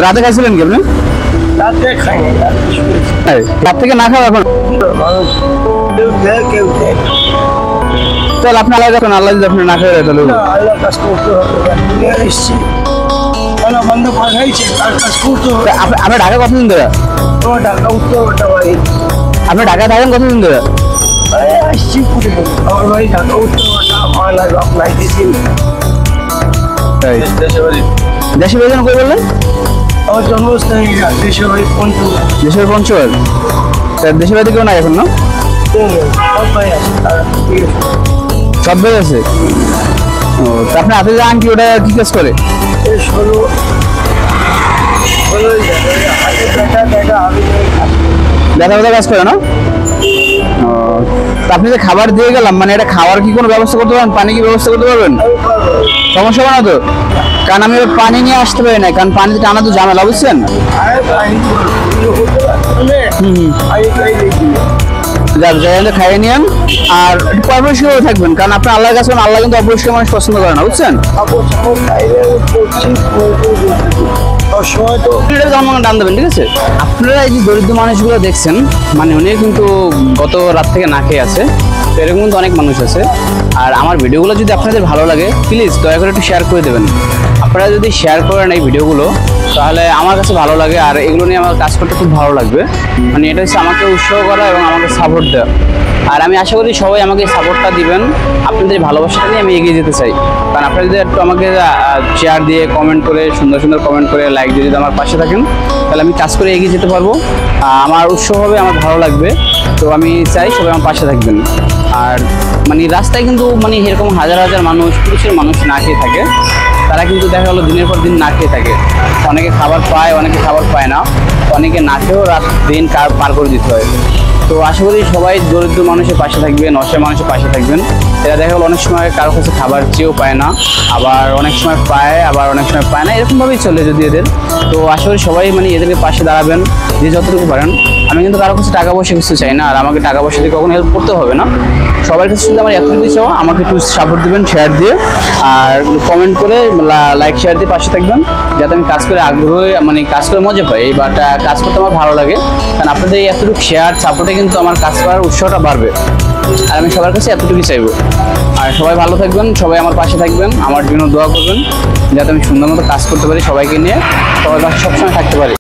রাতে খাইছিলেন কি আপনি? রাতে খাইনি, রাত থেকে না খাওয়া এখন? তাহলে আপনি আল্লাহ যখন আল্লাহ যদি আপনি না খাই তাহলে আল্লাহ কাজ করতে হবে। এসছি বন্ধ পাঠাইছে, তার কাজ করতে হবে। আপনি ঢাকা কতদিন ধরে? তোমার ঢাকা উত্তরটা বাড়ি। আপনি ঢাকায় থাকেন কতদিন ধরে? আসছি আমার বাড়ি ঢাকা উত্তরটা, মালা আপনার দিন। দেশের বাড়ি কই বললেন? আমার জন্মস্থান দেশের বাড়ি পঞ্চগড়। দেশের পঞ্চগড়। দেশের বাড়িতে কেউ নাই এখন না? সব ভাই আছে। ও তা আপনি হাতে যে আংটি ওটা কি কাজ করে? ব্যথা ব্যথা কাজ করে না? ও তা আপনি যে খাবার দিয়ে গেলাম, মানে এটা খাওয়ার কি কোনো ব্যবস্থা করতে পারবেন? পানি কি ব্যবস্থা করতে পারবেন? সমস্যা হবে না তো? কারণ আমি পানি নিয়ে আসতে পারি না, কারণ পানি টানা তো ঝামেলা, বুঝছেন? খাইয়ে নিন আর পরিষ্কার থাকবেন, কারণ আপনি আল্লাহর কাছে আল্লাহ কিন্তু অপরিষ্কার মানুষ পছন্দ করে না, বুঝছেন? দান দেবেন, ঠিক আছে? আপনারা এই যে দরিদ্র মানুষগুলো দেখছেন, মানে উনি কিন্তু গত রাত থেকে না খেয়ে আছে, তো এরকম কিন্তু অনেক মানুষ আছে। আর আমার ভিডিওগুলো যদি আপনাদের ভালো লাগে, প্লিজ দয়া করে একটু শেয়ার করে দেবেন। আপনারা যদি শেয়ার করেন এই ভিডিওগুলো, তাহলে আমার কাছে ভালো লাগে আর এগুলো নিয়ে আমার কাজ করতে খুব ভালো লাগবে। মানে এটা হচ্ছে আমাকে উৎসাহ করা এবং আমাকে সাপোর্ট দেওয়া। আর আমি আশা করি সবাই আমাকে সাপোর্টটা দিবেন, আপনাদের ভালোবাসাটা নিয়ে আমি এগিয়ে যেতে চাই। কারণ আপনারা যদি একটু আমাকে শেয়ার দিয়ে, কমেন্ট করে, সুন্দর সুন্দর কমেন্ট করে, লাইক দিয়ে যদি আমার পাশে থাকেন, তাহলে আমি কাজ করে এগিয়ে যেতে পারবো। আমার উৎসাহ হবে, আমার ভালো লাগবে। তো আমি চাই সবাই আমার পাশে থাকবেন। আর মানে রাস্তায় কিন্তু মানে এরকম হাজার হাজার মানুষ, পুরুষের মানুষ না খেয়ে থাকে। তারা কিন্তু দেখা গেলো দিনের পর দিন না খেয়ে থাকে। অনেকে খাবার পায়, অনেকে খাবার পায় না, অনেকে না খেয়েও রাত দিন পার করে দিতে হয়। তো আশা করি সবাই দরিদ্র মানুষের পাশে থাকবেন, অসহায় মানুষের পাশে থাকবেন। এরা দেখা গেলো অনেক সময় কারো কাছে খাবার চেয়েও পায় না, আবার অনেক সময় পায়, আবার অনেক সময় পায় না, এরকমভাবেই চলে যদি এদের। তো আশা করি সবাই মানে এদেরকে পাশে দাঁড়াবেন যে যতটুকু পারেন। আমি কিন্তু কারো কাছে টাকা পয়সা কিছু চাই না, আর আমাকে টাকা পয়সা দিয়ে কখনো হেল্প করতে হবে না। সবার কাছে শুধু আমার এতটুকু চাও, আমাকে একটু সাপোর্ট দেবেন শেয়ার দিয়ে, আর কমেন্ট করে লাইক শেয়ার দিয়ে পাশে থাকবেন, যাতে আমি কাজ করে আগ্রহী, মানে কাজ করে মজা পাই। বাট কাজ করতে আমার ভালো লাগে, কারণ আপনাদের এই এতটুকু শেয়ার সাপোর্টে কিন্তু আমার কাজ করার উৎসাহটা বাড়বে। আর আমি সবার কাছে এতটুকুই চাইবো। আর সবাই ভালো থাকবেন, সবাই আমার পাশে থাকবেন, আমার জন্য দোয়া করবেন, যাতে আমি সুন্দর মতো কাজ করতে পারি, সবাইকে নিয়ে সবার পাশে সবসময় থাকতে পারি।